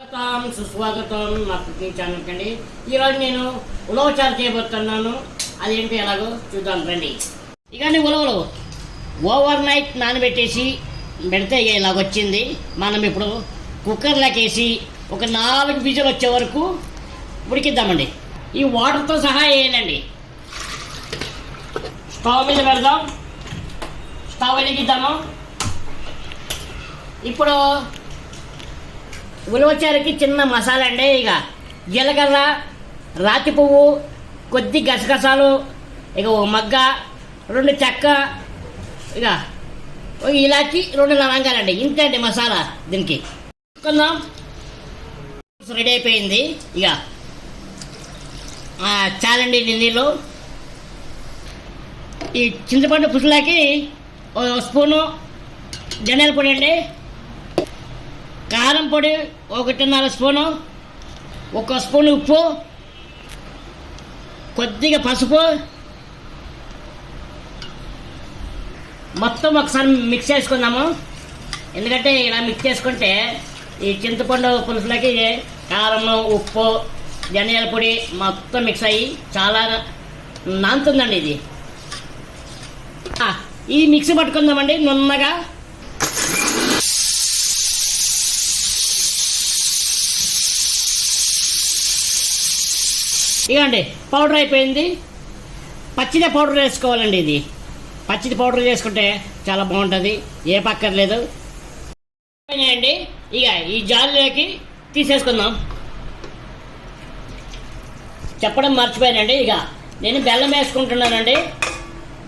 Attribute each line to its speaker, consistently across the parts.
Speaker 1: స్వాగతం సుస్వాగతం నా కుకింగ్ ఛానల్కి అండి. ఈరోజు నేను ఉలవచారు చేయబోతున్నాను. అదేంటి ఎలాగో చూద్దాం రండి. ఇక ఉలవలు ఓవర్ నైట్ నానబెట్టేసి పెడితే ఇలాగొచ్చింది. మనం ఇప్పుడు కుక్కర్లోకి వేసి ఒక 4 విజిల్ వచ్చే వరకు ఉడికిద్దామండి. ఈ వాటర్తో సహా వేయాలండి. స్టవ్ మీద పెడదాం. స్టవ్ వెలిగిద్దాము. ఇప్పుడు ఉలవచారుకి చిన్న మసాలా అండి. ఇక జీలకర్ర, రాతి పువ్వు, కొద్ది గసగసాలు, ఇక ఒక మగ్గ, 2 చెక్క, ఇక ఒక ఇలాచి, 2 లవంగాలండి. ఇంతే అండి మసాలా దీనికి. కొందాం. రెడీ అయిపోయింది. ఇక చాలండి నీళ్ళు. ఈ చింతపండు పులుసులోకి 1 స్పూను ధనియాల పొడి అండి, కారం పొడి 1.5 స్పూను, 1 స్పూన్ ఉప్పు, కొద్దిగా పసుపు, మొత్తం ఒకసారి మిక్స్ చేసుకుందాము. ఎందుకంటే ఇలా మిక్స్ చేసుకుంటే ఈ చింతపండు పులుసులకి కారం, ఉప్పు, ధనియాల పొడి మొత్తం మిక్స్ అయ్యి చాలా నానుతుందండి. ఇది మిక్సీ పట్టుకుందామండి నున్నగా. ఇదండి పౌడర్ అయిపోయింది. పచ్చిది పౌడర్ వేసుకోవాలండి. ఇది పచ్చిది పౌడర్ చేసుకుంటే చాలా బాగుంటుంది, ఏ పక్కర్లేదు అండి. ఇక ఈ జాలిలోకి తీసేసుకుందాం. చెప్పడం మర్చిపోయానండి. ఇక నేను బెల్లం వేసుకుంటున్నానండి.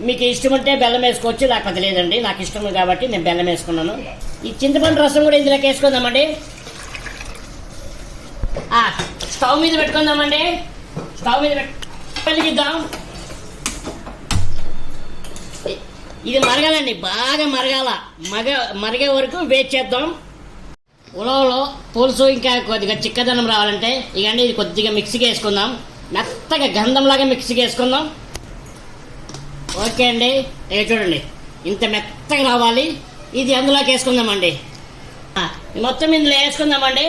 Speaker 1: మీకు ఇష్టం ఉంటే బెల్లం వేసుకోవచ్చు, లేకపోతే లేదండి. నాకు ఇష్టం కాబట్టి నేను బెల్లం వేసుకున్నాను. ఈ చింతపండు రసం కూడా ఇందులోకి వేసుకుందామండి. స్టవ్ మీద పెట్టుకుందామండి. స్టవ్ మీద వెలిగిద్దాం. ఇది మరగాలండి, బాగా మరగాల. మరిగే వరకు వెయిట్ చేద్దాం. ఉలవలో పులుసు ఇంకా కొద్దిగా చిక్కదనం రావాలంటే ఇకండి ఇది కొద్దిగా మిక్సీకి వేసుకుందాం. మెత్తగా గంధంలాగా మిక్సీకి వేసుకుందాం. ఓకే అండి. ఇక చూడండి ఇంత మెత్తగా రావాలి. ఇది అందులోకి వేసుకుందామండి. మొత్తం ఇందులో వేసుకుందామండి.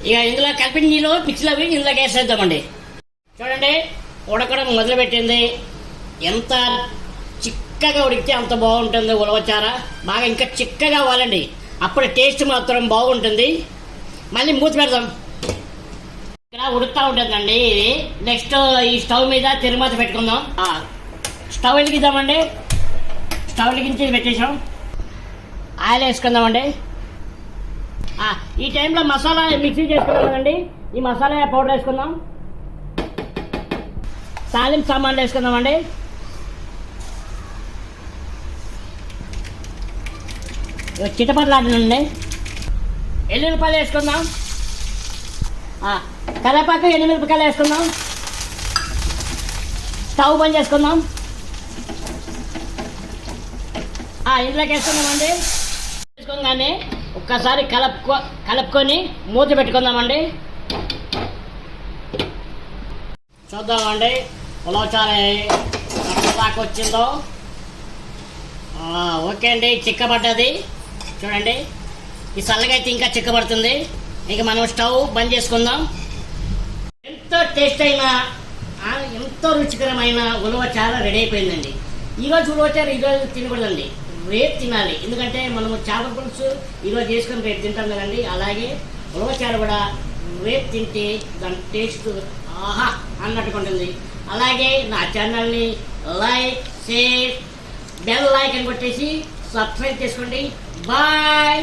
Speaker 1: ఇక ఇందులో కలిపిన నీళ్ళు మిక్సీలో ఇందులోకి వేసేద్దామండి. చూడండి ఉడకడం మొదలుపెట్టింది. ఎంత చిక్కగా ఉడికితే అంత బాగుంటుంది ఉలవచార. బాగా ఇంకా చిక్కగా అవ్వాలండి, అప్పుడు టేస్ట్ మాత్రం బాగుంటుంది. మళ్ళీ మూత పెడదాం. ఇక్కడ ఉడుకుతూ ఉంటుందండి ఇది. నెక్స్ట్ ఈ స్టవ్ మీద తిరుమత పెట్టుకుందాం. స్టవ్ వెలిగిద్దామండి. స్టవ్ వెలిగించి పెట్టేసాం. ఆయిల్ వేసుకుందామండి. ఈ టైంలో మసాలా మిక్సీ చేసుకున్నాం కదండి. ఈ మసాలా పౌడర్ వేసుకుందాం. తాలింపు సామాన్లు వేసుకుందామండి. చిటపట్లాడండి. ఎల్లుల్లిపాయలు వేసుకుందాం. కరివేపాకు, ఎండుమిరపకాయలు వేసుకుందాం. స్టవ్ బంద్ చేసుకుందాం. ఇందులోకి వేసుకుందామండి. వేసుకోగానే ఒక్కసారి కలుపుకొని మూత పెట్టుకుందామండి. చూద్దామండి ఉలవచారు దాకా వచ్చిందో. ఓకే అండి, చిక్కబడ్డది. చూడండి ఈ చల్లగా అయితే ఇంకా చిక్కబడుతుంది. ఇక మనం స్టవ్ బంద్ చేసుకుందాం. ఎంతో టేస్ట్ అయిన ఎంతో రుచికరమైన ఉలవచారు రెడీ అయిపోయిందండి. ఈరోజు ఉలవచారు ఈరోజు తినకూడదండి, రేపు తినాలి. ఎందుకంటే మనము చేపల పులుసు ఈరోజు చేసుకొని రేపు తింటాం కదండి. అలాగే ఉలవచారు కూడా రేపు తింటే దాని టేస్ట్ ఆహా అన్నట్టుగా ఉంటుంది. అలాగే నా ఛానల్ని లైక్, షేర్, బెల్ ఐకాన్ కొట్టేసి సబ్స్క్రైబ్ చేసుకోండి. బాయ్.